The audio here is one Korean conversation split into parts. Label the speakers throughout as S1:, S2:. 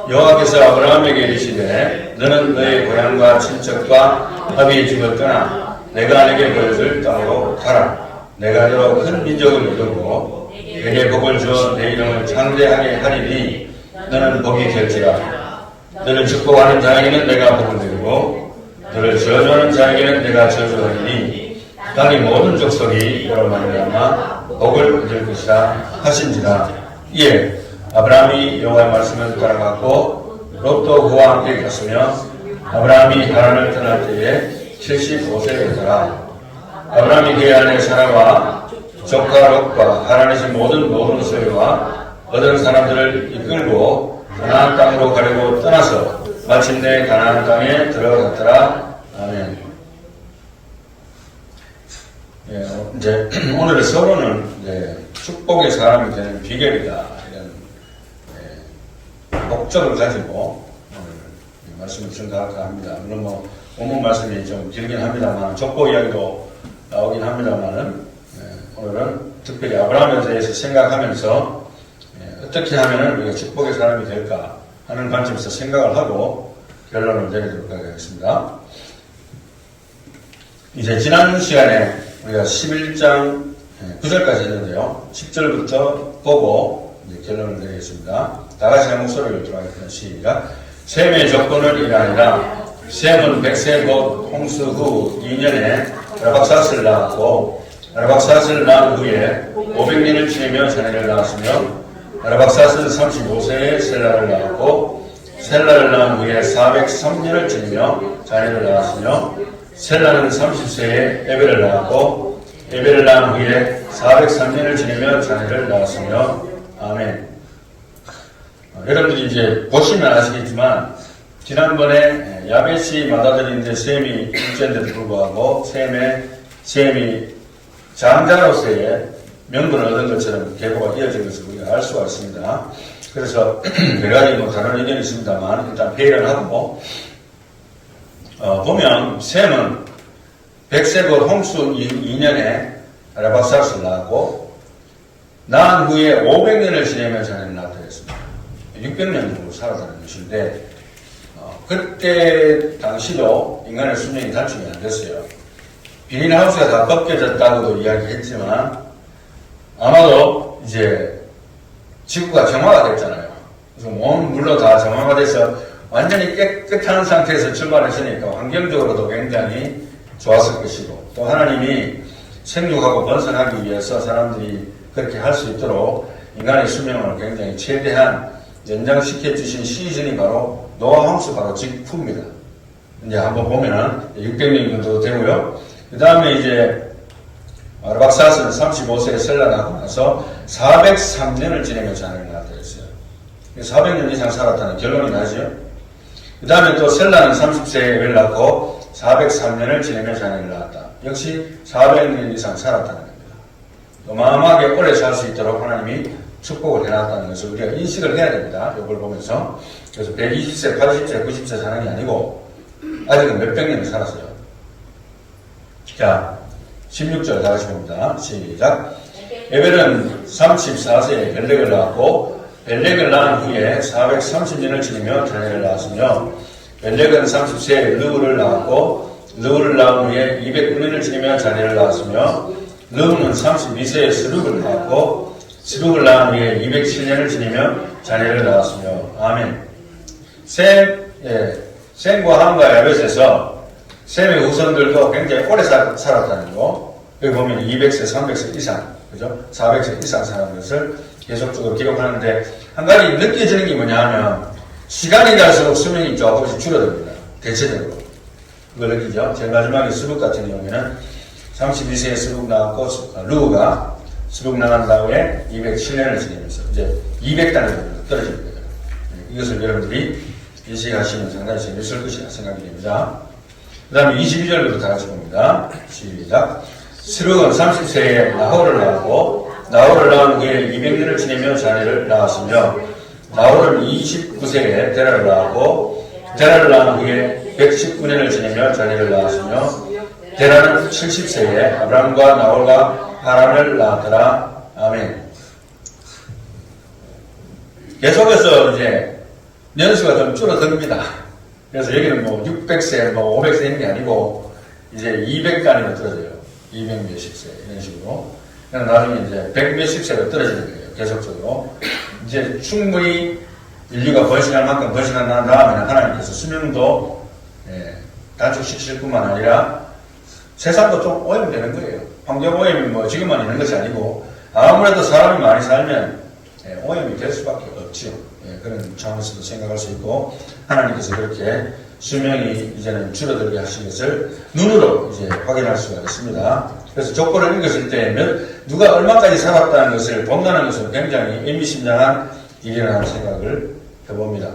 S1: 여호와께서 아브라함에게 이르시되 너는 너의 고향과 친척과 아비의 집을 떠나 내가 내게 보여줄 땅으로 가라. 내가 너로 큰 민족을 이루고 내게 복을 주어 내 이름을 창대하게 하리니 너는 복이 될지라. 너를 축복하는 자에게는 내가 복을 드리고 너를 저주하는 자에게는 내가 저주하리니 땅의 모든 족속이 너로 말미암아 복을 얻을 것이라 하신지라. 이에 아브라함이 여호와의 말씀을 따라갔고 롯도 그와 함께 갔으며 아브라함이 하란을 떠날 때에 75세였더라. 아브라함이 그의 아내 사라와 조카 롯과 하란에서 모든 소유와 얻은 사람들을 이끌고 가나안 땅으로 가려고 떠나서 마침내 가나안 땅에 들어갔더라. 아멘. 예, 이제 오늘의 서론은 축복의 사람이 되는 비결이다 이런 목적을 가지고 오늘 말씀을 전달할까 합니다. 물론 뭐 본문 말씀이 좀 길긴 합니다만 족보 이야기도 나오긴 합니다만은 오늘은 특별히 아브라함에 대해서 생각하면서 어떻게 하면 우리가 축복의 사람이 될까 하는 관점에서 생각을 하고 결론을 내리도록 하겠습니다. 이제 지난 시간에 우리가 11장 9절까지 했는데요. 10절부터 보고 이제 결론을 내리겠습니다. 다같이 한 목소리를 들어가겠습니다. 시작. 셈의 조건은 이러하니라. 셈은 100세 곧 홍수 후 2년에 아르박삿을 낳았고 아르박삿을 낳은 후에 500년을 지내며 자녀를 낳았으며 아르박삿은 35세에 셀라를 낳았고 셀라를 낳은 후에 403년을 지내며 자녀를 낳았으며 셀라는 30세에 에벨을 낳았고 에벨을 낳은 후에 403년을 지내며 자녀를 낳았으며 아멘. 여러분들이 이제 보시면 아시겠지만 지난번에 야벳이 맏아들인데 셈이 둘째인데도 불구하고 셈이 장자로서의 명분을 얻은 것처럼 계보가 이어진 것을 우리가 알 수가 있습니다. 그래서 몇 가지 뭐 다른 의견이 있습니다만 일단 회의를 하고 보면 셈은 100세 곧 홍수 2년에 아르박삿을 낳았고 낳은 후에 500년을 지내며 자녀를 낳았다 했습니다. 600년 정도 살았다는 것인데 그때 당시도 인간의 수명이 단축이 안 됐어요. 비닐하우스가 다 벗겨졌다고도 이야기했지만 아마도 이제 지구가 정화가 됐잖아요. 그래서 온 물로 다 정화가 돼서 완전히 깨끗한 상태에서 출발했으니까 환경적으로도 굉장히 좋았을 것이고 또 하나님이 생육하고 번성하기 위해서 사람들이 그렇게 할 수 있도록 인간의 수명을 굉장히 최대한 연장시켜 주신 시즌이 바로 노아 홍수 바로 직후입니다. 이제 한번 보면은 600년 정도 되고요. 그 다음에 이제 아르박삿은 35세에 셀라 낳고 나서 403년을 지내며 자녀를 낳았다 했어요. 400년 이상 살았다는 결론이 나죠. 그 다음에 또 셀라는 30세에 에벨을 낳고 403년을 지내며 자녀를 낳았다. 역시 400년 이상 살았다는 겁니다. 어마어마하게 오래 살 수 있도록 하나님이 축복을 해놨다는 것을 우리가 인식을 해야 됩니다. 이걸 보면서. 그래서 120세, 80세, 90세 사는 게 아니고 아직은 몇백 년을 살았어요. 자, 16절 다시 봅니다. 시작. 에벨은 34세에 벨렉을 낳았고 벨렉을 낳은 후에 430년을 지내며 자녀를 낳았으며 벨렉은 30세에 르우를 낳았고 르우를 낳은 후에 209년을 지내며 자녀를 낳았으며 르우는 32세에 스룩을 낳았고 스룩을 낳은 후에 207년을 지내며 자녀를 낳았으며 아멘. 셈과 함과 야벳에서 셈의 후손들도 굉장히 오래 살았다는 거. 여기 보면 200세, 300세 이상, 그죠? 400세 이상 사는 것을 계속적으로 기록하는데 한 가지 느껴지는 게 뭐냐 하면 시간이 갈수록 수명이 조금씩 줄어듭니다. 대체적으로. 그걸 느끼죠? 제일 마지막에 스룩 같은 경우에는 32세에 스룩 나왔고 루우가 스룩 나간 다음에 207년을 지내면서 이제 200단을 정도 떨어지는 거예요. 이것을 여러분들이 인식하시면 상당히 재밌을 것이라 생각이 됩니다. 그 다음에 22절부터 다 같이 봅니다. 시작. 스룩은 30세에 나홀을 낳았고 나홀을 낳은 후에 200년을 지내며 자녀를 낳았으며 나홀은 29세에 데라를 낳았고 데라를 낳은 후에 119년을 지내며 자녀를 낳았으며 데라는 70세에 아브람과 나홀과 하란을 낳았더라. 아멘. 계속해서 이제 년수가 좀 줄어듭니다. 그래서 여기는 뭐 600세, 뭐 500세 있는 게 아니고 이제 200단위로 떨어져요. 200 몇십 세 이런 식으로. 그냥 나중에 이제 100 몇십 세로 떨어지는 거예요. 계속적으로. 이제 충분히 인류가 번식할 만큼 번식한 다음에는 하나님께서 수명도 단축시킬 뿐만 아니라 세상도 좀 오염되는 거예요. 환경 오염이 뭐 지금만 있는 것이 아니고 아무래도 사람이 많이 살면 오염이 될 수밖에 없죠. 그런 차원에서도 생각할 수 있고 하나님께서 그렇게 수명이 이제는 줄어들게 하신 것을 눈으로 이제 확인할 수가 있습니다. 그래서 족보를 읽었을 때 누가 얼마까지 살았다는 것을 본다는 것은 굉장히 의미심장한 일이라는 생각을 해봅니다.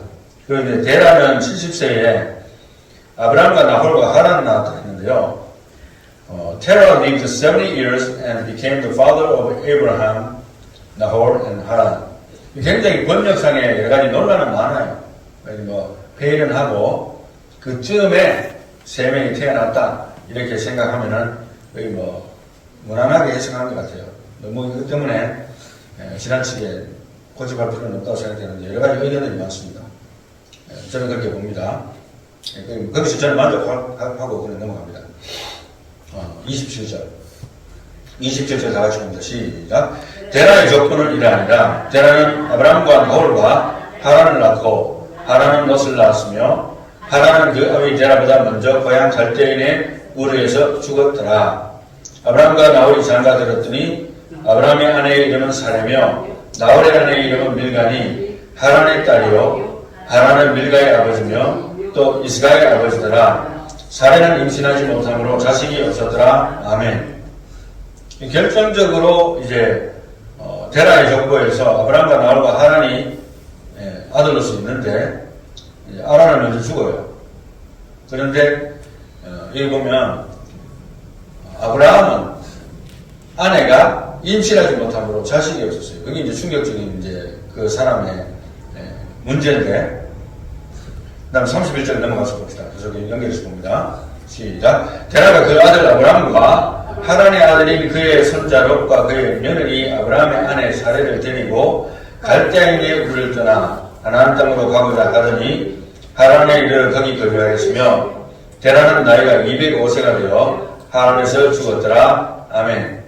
S1: 그리고 이제 데라는 70세에 아브라함과 나홀과 하란을 낳았다 했는데요. Terah lived 70 years and became the father of Abraham, Nahor and Haran. 굉장히 번역상에 여러 가지 논란은 많아요. 뭐 회의는 하고 그쯤에 세 명이 태어났다 이렇게 생각하면은 거의 뭐 무난하게 해석하는 것 같아요. 너무 이것 때문에 지나치게 고집할 필요는 없다고 생각되는데 여러 가지 의견들이 많습니다. 저는 그렇게 봅니다. 거기서 저는 만족하고 그냥 넘어갑니다. 27절. 27절 다 같이 봅니다. 시작. 데라의 조건은 이러하니라. 데라는 아브라함과 나홀과 하란을 낳고 하란은 롯을 낳았으며 하란은 그 아비 데라보다 먼저 고향 갈대인의 우르에서 죽었더라. 아브라함과 나홀이 장가들었더니 아브라함의 아내의 이름은 사레며 나홀의 아내의 이름은 밀가니 하란의 딸이요 하란은 밀가의 아버지며 또 이스가의 아버지더라. 사레는 임신하지 못함으로 자식이 없었더라. 아멘. 결정적으로 이제 데라의 족보에서 아브라함과 나홀과 하란이 아들로서 있는데 하란은 먼저 죽어요. 그런데 여기 보면 아브라함은 아내가 임신하지 못함으로 자식이 없었어요. 그게 이제 충격적인 이제 그 사람의 문제인데. 그 다음 31절 넘어가서 봅시다. 계속 연결해서 봅니다. 시작. 데라가 그 아들 아브라함과 하란의 아들인 그의 손자 롯과 그의 며느리 아브라함의 아내 사레를 데리고 갈대아인의 우를 떠나 가나안 땅으로 가고자 하더니 하란에 이르러 거기 거주하였으며 데라는 나이가 205세가 되어 하란에서 죽었더라. 아멘.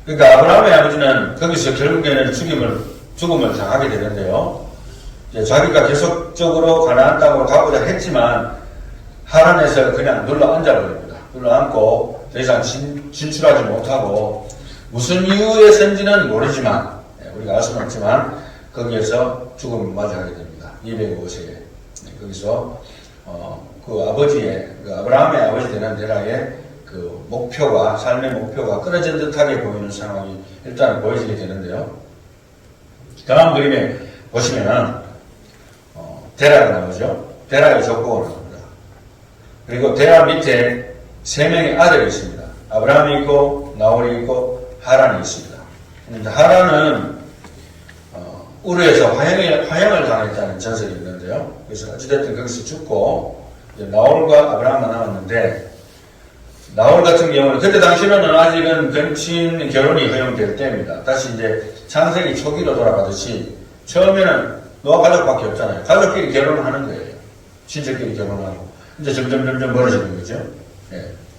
S1: 그러니까 아브라함의 아버지는 거기서 결국에는 죽음을 당하게 되는데요. 자기가 계속적으로 가나안 땅으로 가고자 했지만 하란에서 그냥 눌러 앉아버립니다. 눌러 앉고 더 이상 진출하지 못하고 무슨 이유에서인지는 모르지만 우리가 알 수는 없지만 거기에서 죽음을 맞이하게 됩니다. 205세에 거기서 그 아버지의 그 아브라함의 아버지 되는 데라의 그 목표가 삶의 목표가 끊어진 듯하게 보이는 상황이 일단 보여지게 되는데요. 다음 그림에 보시면은 데라가 나오죠. 데라의 족보가 나옵니다. 그리고 데라 밑에 세 명의 아들이 있습니다. 아브라함이 있고 나홀이 있고 하란이 있습니다. 하란은 우르에서 화형을 당했다는 전설이 있는데요. 그래서 어찌됐든 거기서 죽고 나홀과 아브라함만 남았는데 나홀 같은 경우는 그때 당시로는 아직은 변친 결혼이 허용될 때입니다. 다시 이제 창세기 초기로 돌아가듯이 처음에는 노아 가족밖에 없잖아요. 가족끼리 결혼을 하는 거예요. 친척끼리 결혼하고. 이제 점점 멀어지는 거죠.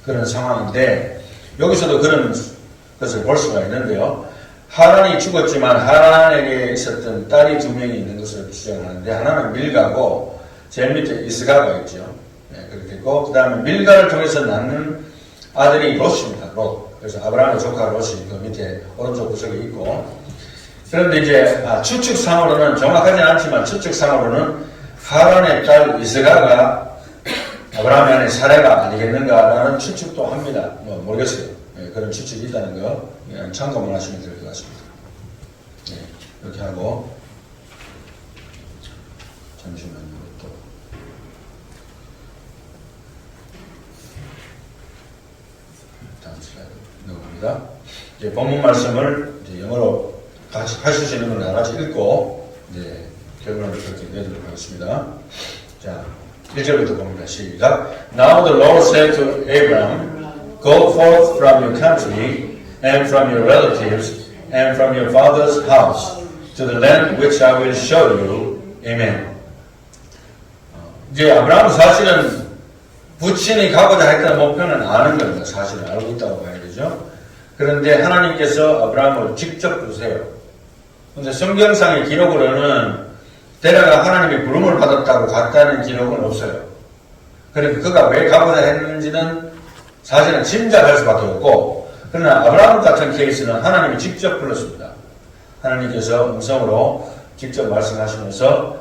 S1: 그런 상황인데, 여기서도 그런 것을 볼 수가 있는데요. 하란이 죽었지만 하란에게 있었던 딸이 두 명이 있는 것으로 추정하는데, 하나는 밀가고, 제일 밑에 이스가가 있죠. 그렇게 있고, 그 다음에 밀가를 통해서 낳는 아들이 롯입니다. 롯. 그래서 아브라함의 조카 롯이 그 밑에 오른쪽 구석에 있고, 그런데 이제 추측상으로는 정확하지는 않지만 추측상으로는 하란의 딸 이스가가 아브라함의 아내 사레가 아니겠는가라는 추측도 합니다. 모르겠어요. 그런 추측이 있다는 거 그냥 참고만 하시면 될 것 같습니다. 이렇게 하고 잠시만요. 또 다음 슬라이드 넘어갑니다. 이제 본문 말씀을 이제 영어로 같이 하실 수 있는 걸 나같이 읽고 이제 결론을 그렇게 내도록 하겠습니다. 자, 1절부터 봅니다. 시작. Now the Lord said to Abraham, Go forth from your country and from your relatives and from your father's house to the land which I will show you, 아멘. 이제 아브라함은 사실은 부친이 가고자 했던 목표는 아는 겁니다. 사실은 알고 있다고 봐야 되죠. 그런데 하나님께서 아브라함을 직접 부르세요. 근데 성경상의 기록으로는 데려가 하나님의 부름을 받았다고 갔다는 기록은 없어요. 그러니까 그가 왜 가고자 했는지는 사실은 짐작할 수밖에 없고, 그러나 아브라함 같은 케이스는 하나님이 직접 불렀습니다. 하나님께서 음성으로 직접 말씀하시면서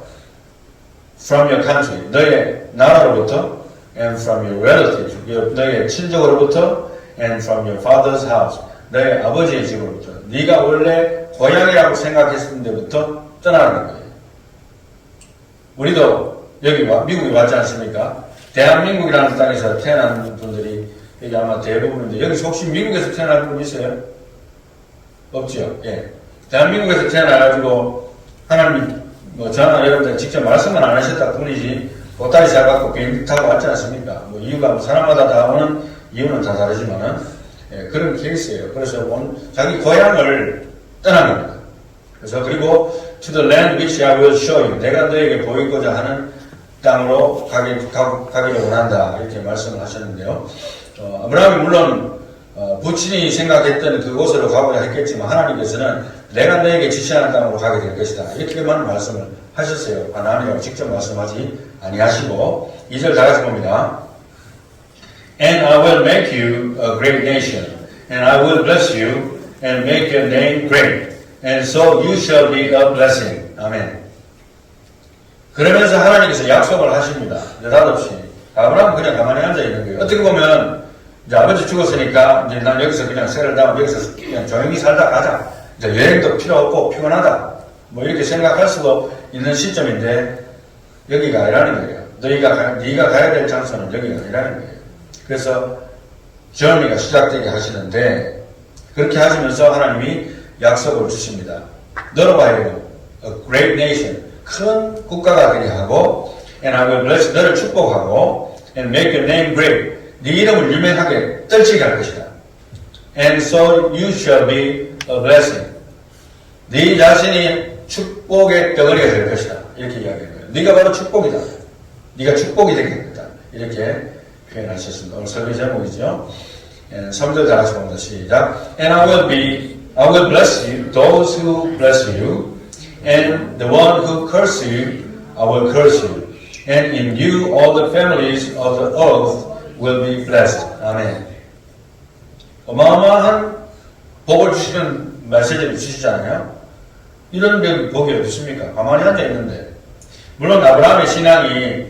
S1: from your country, 너의 나라로부터, and from your relatives, 너의 친족으로부터, and from your father's house, 너의 아버지의 집으로부터, 네가 원래 고향이라고 생각했을 때부터 떠나는 거예요. 우리도 여기 미국에 왔지 않습니까? 대한민국이라는 땅에서 태어난 분들이 여기 아마 대부분인데, 여기 혹시 미국에서 태어날 분 있어요? 없죠? 예. 대한민국에서 태어나가지고 하나님 저나 여러분들 직접 말씀은 안 하셨다 뿐이지 보따리 잘 갖고 비행기 타고 왔지 않습니까? 이유가 사람마다 다 오는 이유는 다 다르지만은, 예, 그런 케이스예요. 그래서 자기 고향을 떠난 겁니다. 그래서 그리고 to the land which I will show you, 내가 너에게 보이고자 하는 땅으로 가기를 원한다, 이렇게 말씀을 하셨는데요. 아브라함이 물론 부친이 생각했던 그곳으로 가고자 했겠지만 하나님께서는 내가 너에게 지시하는 땅으로 가게 될 것이다, 이렇게만 말씀을 하셨어요. 하나님하고 직접 말씀하지 아니하시고 2절 다 같이 봅니다. And I will make you a great nation, and I will bless you and make your name great, and so you shall be a blessing. 아멘. 그러면서 하나님께서 약속을 하십니다. 느닷없이. 아브라함은 그냥 가만히 앉아 있는 거예요. 어떻게 보면 이제 아버지 죽었으니까 이제 난 여기서 그냥 세를다운 여기서 그냥 조용히 살다 가자. 이제 여행도 필요 없고 피곤하다. 이렇게 생각할 수도 있는 시점인데 여기가 아니라는 거예요. 네가 가야 될 장소는 여기가 아니라는 거예요. 그래서 journey가 시작되게 하시는데 그렇게 하시면서 하나님이 약속을 주십니다. 너로 하여금 a great nation, 큰 국가가 되게 하고, and I will bless, 너를 축복하고, and make your name great, 네 이름을 유명하게 떨치게 할 것이다. And so you shall be a blessing. 네 자신이 축복의 덩어리가 될 것이다. 이렇게 이야기해요. 네가 바로 축복이다. 네가 축복이 되겠다. 이렇게 표현하셨습니다. 오늘 설교 제목이죠. 3절 다 같이 봅니다. 시작. And I will bless you, those who bless you, and the one who curses you, I will curse you. And in you all the families of the earth will be blessed. 아멘. 어마어마한 복을 주시는 메시지를 주시잖아요. 이런 복이 어디 있습니까? 가만히 앉아 있는데. 물론 아브라함의 신앙이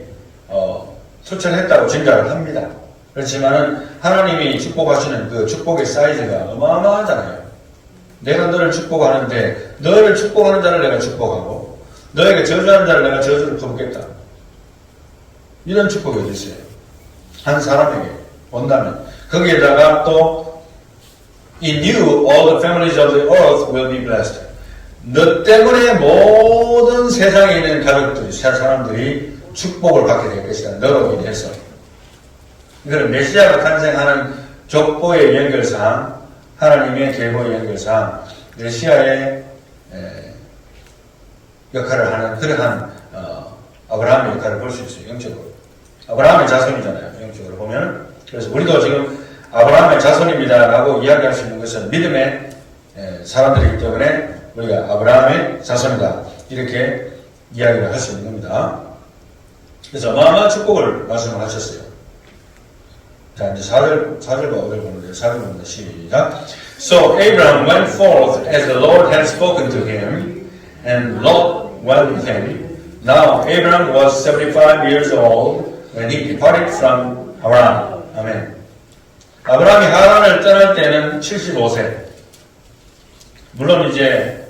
S1: 투철했다고 증가를 합니다. 그렇지만은 하나님이 축복하시는 그 축복의 사이즈가 어마어마하잖아요. 내가 너를 축복하는데 너를 축복하는 자를 내가 축복하고 너에게 저주하는 자를 내가 저주를 퍼붓겠다. 이런 축복이 어디 있어요? 한 사람에게 본다면 거기에다가 또 In you all the families of the earth will be blessed. 너 때문에 모든 세상에 있는 가족들이, 사람들이 축복을 받게 될 것이다. 너로 인해서. 이거는 메시아가 탄생하는 족보의 연결상, 하나님의 계보의 연결상, 메시아의 역할을 하는 그러한 아브라함의 역할을 볼 수 있어요. 영적으로. 아브라함의 자손이잖아요. 영적으로 보면. 그래서 우리도 지금 아브라함의 자손입니다라고 이야기할 수 있는 것은 믿음의 사람들이기 때문에 우리가 아브라함의 자손이다. 이렇게 이야기를 할 수 있는 겁니다. 그래서 어마어마한 축복을 말씀을 하셨어요. 자, 이제 4절과 5절 보는데, 4절 보는데, 시작. So Abraham went forth as the Lord had spoken to him, and Lot went with him. Now Abraham was 75 years old when he departed from Haran. 아멘. 아브라함이 하란을 떠날 때는 75세. 물론 이제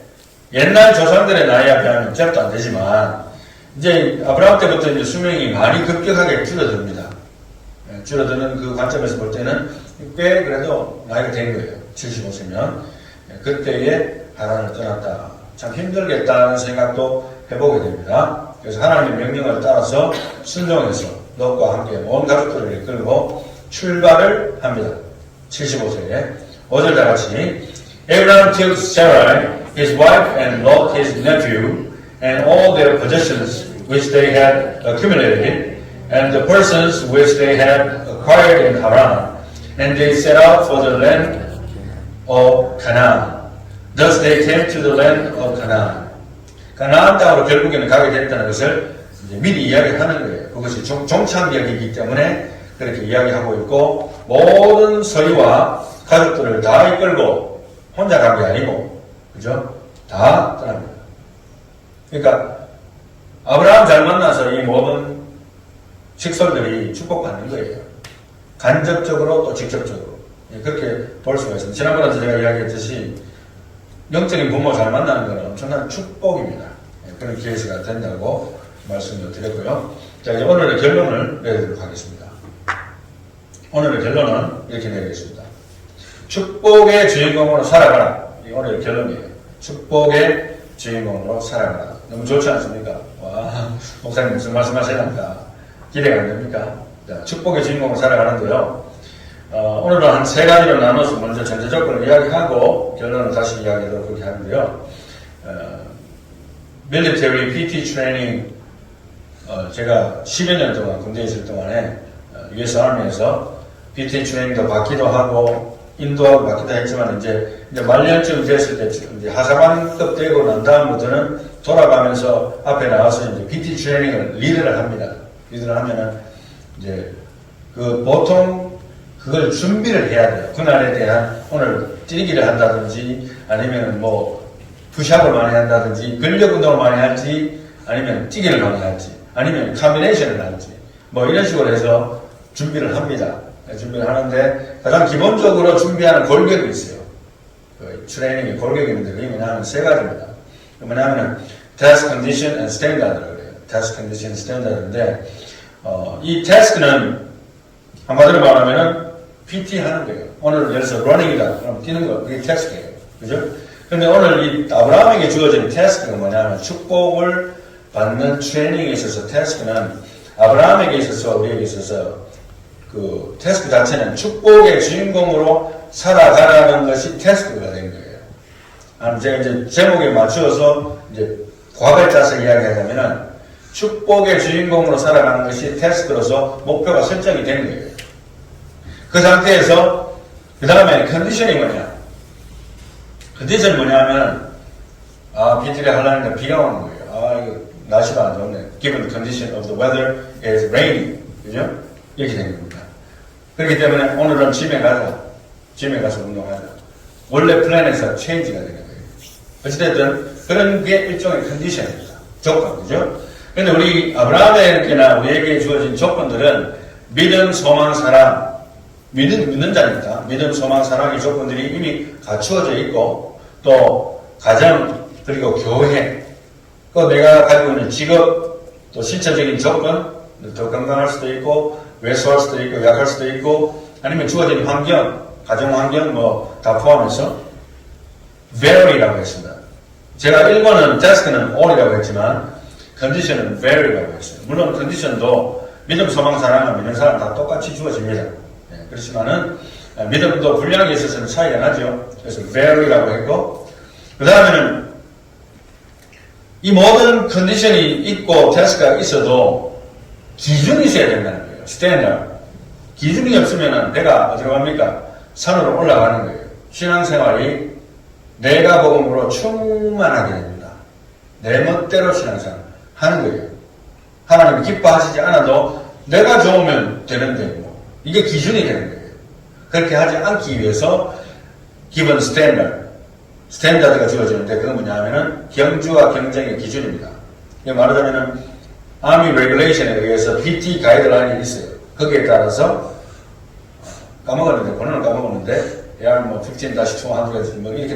S1: 옛날 조상들의 나이에 비하면 절도 안 되지만, 이제 아브라함 때부터 이제 수명이 많이 급격하게 줄어듭니다. 줄어드는 그 관점에서 볼 때는 꽤 그래도 나이가 된 거예요. 75세면. 그때에 하란을 떠났다. 참 힘들겠다는 생각도 해보게 됩니다. 그래서 하나님의 명령을 따라서 순종해서 롯과 함께 온 가족들을 이끌고 출발을 합니다. 75세에. 5절 다 같이. Abraham took Sarai, his wife, and Lot, his nephew, and all their possessions which they had accumulated, and the persons which they had acquired in Haran, and they set out for the land of Canaan. Thus they came to the land of Canaan. 가나안 땅으로 결국에는 가게 됐다는 것을 이제 미리 이야기하는 거예요. 그것이 종착역이기 때문에 그렇게 이야기하고 있고, 모든 서리와 가족들을 다 이끌고 혼자 간 게 아니고, 그죠? 다 떠납니다. 그러니까 아브라함 잘 만나서 이 모든 식솔들이 축복받는 거예요. 간접적으로 또 직접적으로. 그렇게 볼 수가 있습니다. 지난번에 제가 이야기했듯이 영적인 부모 잘 만나는 것은 엄청난 축복입니다. 그런 케이스가 된다고 말씀을 드렸고요. 자, 이제 오늘의 결론을 내리도록 하겠습니다. 오늘의 결론은 이렇게 내리겠습니다. 축복의 주인공으로 살아가라. 이 오늘의 결론이에요. 축복의 주인공으로 살아가라. 너무 좋지 않습니까? 와, 목사님 무슨 말씀 하시니까 기대가 안 됩니까? 자, 축복의 주인공으로 살아가는데요. 오늘은 한 세 가지로 나눠서 먼저 전제 조건을 이야기하고 결론을 다시 이야기하도록 그렇게 하는데요. military PT 트레이닝, 제가 10여 년 동안 군대에 있을 동안에 US Army에서 PT 트레이닝도 받기도 하고 인도하고 받기도 했지만 이제 말년쯤 됐을 때 이제 하사관급 되고 난 다음부터는 돌아가면서 앞에 나와서 이제 PT 트레이닝을 리드를 합니다. 리드를 하면은 이제 그 보통 그걸 준비를 해야 돼요. 그날에 대한 오늘 뛰기를 한다든지 아니면 뭐 푸시업을 많이 한다든지 근력 운동을 많이 할지 아니면 뛰기를 많이 할지 아니면 카비네이션을 할지 뭐 이런 식으로 해서 준비를 합니다. 준비를 하는데 가장 기본적으로 준비하는 골격이 있어요. 그 트레이닝의 골격이 있는데 그게 뭐냐면 세 가지입니다. 뭐냐면 task condition and standard라고 그래요. task condition and standard인데 이 task는 한마디로 말하면은 PT 하는 거예요. 오늘 예를 들어서 러닝이다. 그럼 뛰는 거. 그게 태스크예요. 그죠? 근데 오늘 이 아브라함에게 주어진 태스크가 뭐냐면 축복을 받는 트레이닝에 있어서 태스크는 아브라함에게 있어서 우리에게 있어서 그 태스크 자체는 축복의 주인공으로 살아가라는 것이 태스크가 된 거예요. 제가 이제 제목에 맞추어서 이제 과거에 짜서 이야기하자면은 축복의 주인공으로 살아가는 것이 태스크로서 목표가 설정이 된 거예요. 그 상태에서 그 다음에 컨디션이 뭐냐? 컨디션이 뭐냐면 PT를 하려니까 비가 오는 거예요. 이거 날씨가 안 좋네. Given the condition of the weather is rainy. 그죠? 이렇게 된 겁니다. 그렇기 때문에 오늘은 짐에 가서 운동하자. 원래 플랜에서 체인지가 되는 거예요. 어찌됐든 그런 게 일종의 컨디션입니다. 조건, 그죠? 근데 우리 아브라함에게나 우리에게 주어진 조건들은 믿음, 소망, 사랑, 믿는 자니까 믿음, 소망, 사랑의 조건들이 이미 갖추어져 있고 또 가정 그리고 교회 또 내가 가지고 있는 직업 또 신체적인 조건 더 건강할 수도 있고 왜소할 수도 있고 약할 수도 있고 아니면 주어진 환경 가정 환경 뭐 다 포함해서 vary라고 했습니다. 제가 1번은 task는 all이라고 했지만 condition은 vary라고 했어요. 물론 condition도 믿음, 소망, 사랑을 믿는 사람 다 똑같이 주어집니다. 그렇지만은 믿음도 분량에 있어서는 차이가 나죠. 그래서 vary라고 했고 그 다음에는 이 모든 컨디션이 있고 테스트가 있어도 기준이 있어야 된다는 거예요. 스탠다드. 기준이 없으면은 내가 어디로 갑니까? 산으로 올라가는 거예요. 신앙생활이 내가 복음으로 충만하게 됩니다. 내 멋대로 신앙생활 하는 거예요. 하나님 기뻐하시지 않아도 내가 좋으면 되는데 뭐 이게 기준이 되는 거예요. 그렇게 하지 않기 위해서 given standard, 스탠다드가 주어지는데 그건 뭐냐 하면은 경주와 경쟁의 기준입니다. 말하자면은 Army Regulation에 의해서 PT 가이드라인이 있어요. 거기에 따라서 까먹었는데 번호는 까먹었는데 AR 뭐 15-200 뭐 이렇게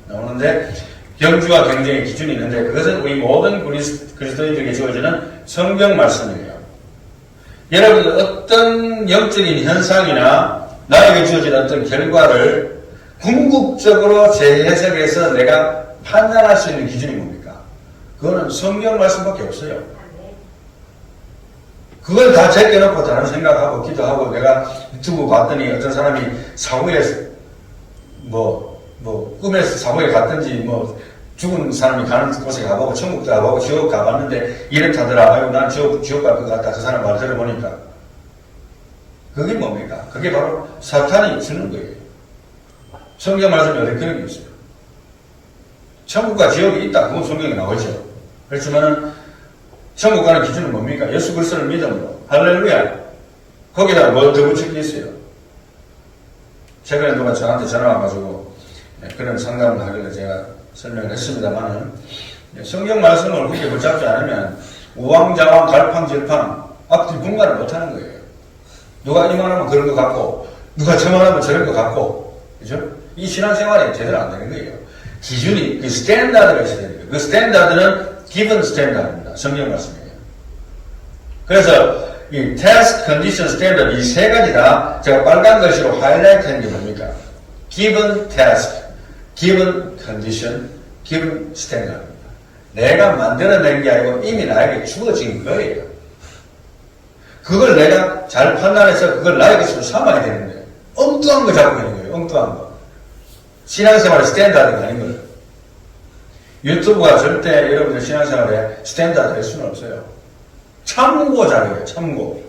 S1: 나오는데 경주와 경쟁의 기준이 있는데 그것은 우리 모든 그리스도인들에게 주어지는 성경 말씀이에요. 여러분 어떤 영적인 현상이나 나에게 주어진 어떤 결과를 궁극적으로 재해석해서 내가 판단할 수 있는 기준이 뭡니까? 그거는 성경 말씀밖에 없어요. 그걸 다 제껴놓고 다른 생각하고 기도하고 내가 유튜브 봤더니 어떤 사람이 사고에 꿈에서 사고에 갔든지 죽은 사람이 가는 곳에 가보고 천국도 가보고 지옥 가봤는데 이렇다더라. 아유 난 지옥 갈 것 같다. 그 사람 말 들어보니까. 그게 뭡니까? 그게 바로 사탄이 주는 거예요. 성경 말씀에 어디 그런 게 있어요. 천국과 지옥이 있다. 그건 성경에 나오죠. 그렇지만은 천국 가는 기준은 뭡니까? 예수 그리스도를 믿음으로. 할렐루야. 거기다가 뭐 더 붙였겠어요? 최근에 누가 저한테 전화 와가지고 그런 상담을 하길래 제가 설명을 했습니다만은 성경 말씀을 그렇게 붙잡지 않으면 우왕좌왕 갈팡질팡 앞뒤 분간을 못하는 거예요. 누가 이만하면 그런 것 같고 누가 저만하면 저런 것 같고 그죠? 이 신앙생활이 제대로 안 되는 거예요. 기준이 그 스탠다드가 있어야 되는 거예요. 그 스탠다드는 given 스탠다드입니다. 성경 말씀이에요. 그래서 이 task, condition, standard 이 세 가지 다 제가 빨간 글씨로 하이라이트 한 게 뭡니까? given task, given condition, given standard입니다. 내가 만들어낸 게 아니고 이미 나에게 주어진 거예요. 그걸 내가 잘 판단해서 그걸 나의 것으로 삼아야 되는 거예요. 엉뚱한 거 잡고 있는 거예요. 엉뚱한 거. 신앙생활의 스탠다드가 아닌 거예요. 유튜브가 절대 여러분들 신앙생활에 스탠다드 할 수는 없어요. 참고 자료예요. 참고.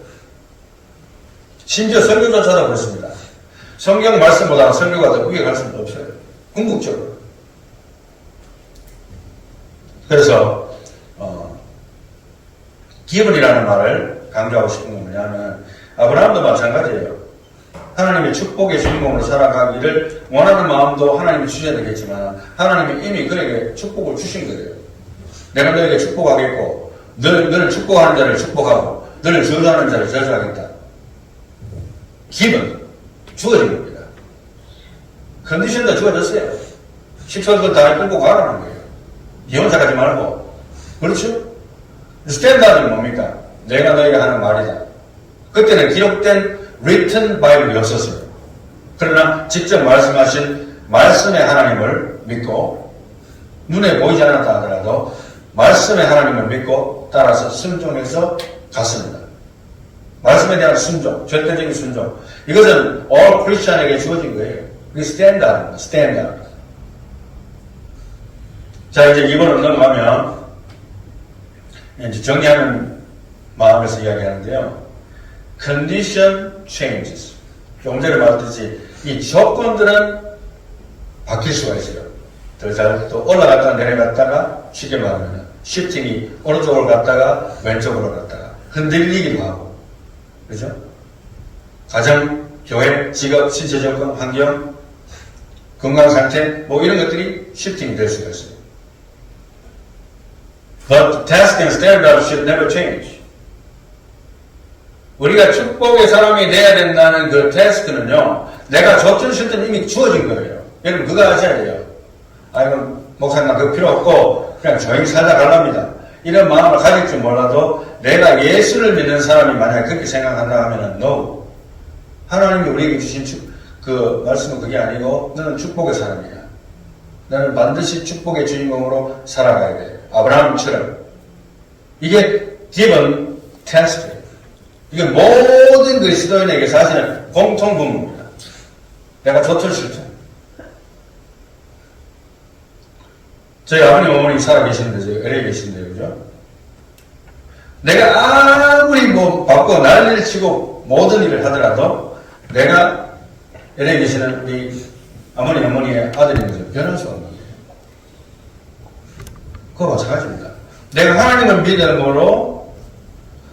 S1: 심지어 설교조차도 그렇습니다. 성경 말씀보다 설교가 더 위에 갈 수는 없어요. 궁극적으로. 그래서 기본이라는 말을 강조하고 싶은 건 뭐냐면 아브라함도 마찬가지예요. 하나님의 축복의 주인공으로 살아가기를 원하는 마음도 하나님이 주셔야 되겠지만 하나님이 이미 그에게 축복을 주신 거예요. 내가 너에게 축복하겠고 너를 축복하는 자를 축복하고 너를 저주하는 자를 저주하겠다. 기본 주어진 겁니다. 컨디션도 주어졌어요. 식설도 다 끌고 가라는 거예요. 니 혼자 가지 말고. 그렇죠? 스탠다드는 뭡니까? 내가 너에게 하는 말이다. 그때는 기록된 written 바이블이 없었어요. 그러나 직접 말씀하신 말씀의 하나님을 믿고 눈에 보이지 않았다 하더라도 말씀의 하나님을 믿고 따라서 순종해서 갔습니다. 말씀에 대한 순종, 절대적인 순종. 이것은 all Christian에게 주어진 거예요. 그게 스탠다드입니다. 스탠다드. 자, 이제 2번으로 넘어가면 이제 정리하는 마음에서 이야기하는데요. Condition changes. 조금 전에 말했듯이 이 조건들은 바뀔 수가 있어요. 더 잘 또 올라갔다가 내려갔다가 쉽게 말하면 시프팅이 오른쪽으로 갔다가 왼쪽으로 갔다가 흔들리기도 하고 그죠? 가정, 교회, 직업, 신체 조건, 환경, 건강 상태 뭐 이런 것들이 시프팅이 될 수가 있어요. But the task and standard should never change. 우리가 축복의 사람이 돼야 된다는 그 테스트는요, 내가 줬던 실제는 이미 주어진 거예요. 여러분, 그거 아셔야 돼요. 아이고, 목사님, 그거 필요 없고, 그냥 조용히 살다 갈랍니다. 이런 마음을 가질 줄 몰라도, 내가 예수를 믿는 사람이 만약에 그렇게 생각한다 하면은, no. 하나님이 우리에게 주신 그 말씀은 그게 아니고, 너는 축복의 사람이야. 너는 반드시 축복의 주인공으로 살아가야 돼. 아브라함처럼. 이게 given task. 이게 모든 그리스도인에게 사실은 공통분모입니다. 내가 줬던 실천. 저희 아버님, 어머니 살아계시는데, 저희 LA 계신데요, 그죠? 내가 아무리 뭐 바쁘고 난리를 치고 모든 일을 하더라도 내가 LA 계시는 우리 어머니의 아들인 거죠. 변할 수 없는 거예요. 그거 마찬가지입니다. 내가 하나님을 믿음으로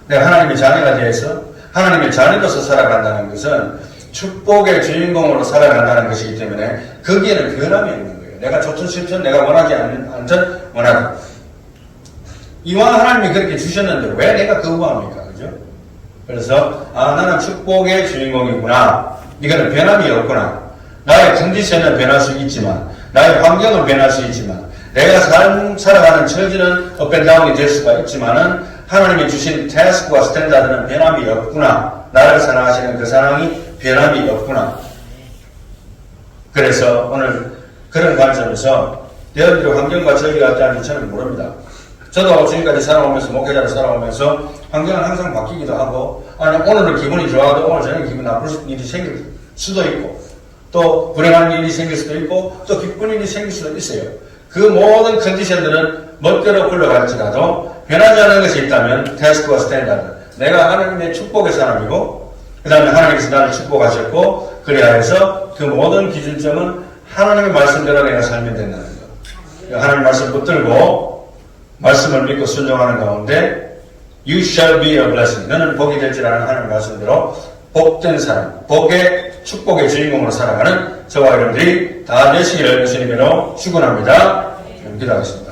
S1: 내가 하나님의 자녀가 되어서 하나님의 자녀로서 살아간다는 것은 축복의 주인공으로 살아간다는 것이기 때문에 거기에는 변함이 없는 거예요. 내가 줬던 실천, 내가 원하지 않는 원하고. 이왕 하나님이 그렇게 주셨는데 왜 내가 거부합니까? 그죠? 그래서 나는 축복의 주인공이구나. 이거는 변함이 없구나. 나의 컨디션은 변할 수 있지만 나의 환경은 변할 수 있지만 내가 살아가는 처지는 업앤다운이 될 수가 있지만은 하나님이 주신 태스크와 스탠다드는 변함이 없구나. 나를 사랑하시는 그 사랑이 변함이 없구나. 그래서 오늘 그런 관점에서 여러분들의 환경과 저희가 어떠한지 저는 모릅니다. 저도 지금까지 살아오면서 목회자로 살아오면서 환경은 항상 바뀌기도 하고 아니 오늘은 기분이 좋아도 오늘 저녁에 기분 나쁠 일이 생길 수도 있고 또 불행한 일이 생길 수도 있고 또 기쁜 일이 생길 수도 있어요. 그 모든 컨디션들은 멋대로 굴러갈지라도 변하지 않은 것이 있다면 테스트와 스탠다드. 내가 하나님의 축복의 사람이고 그 다음에 하나님께서 나를 축복하셨고 그래야 해서 그 모든 기준점은 하나님의 말씀대로 내가 살면 된다는 것. 하나님의 말씀 붙들고 말씀을 믿고 순종하는 가운데 You shall be a blessing. 너는 복이 될지라는 하나님의 말씀대로 복된 사람, 복의 축복의 주인공으로 살아가는 저와 여러분들이 다 되시기를 주님으로 축원합니다. 기도하겠습니다.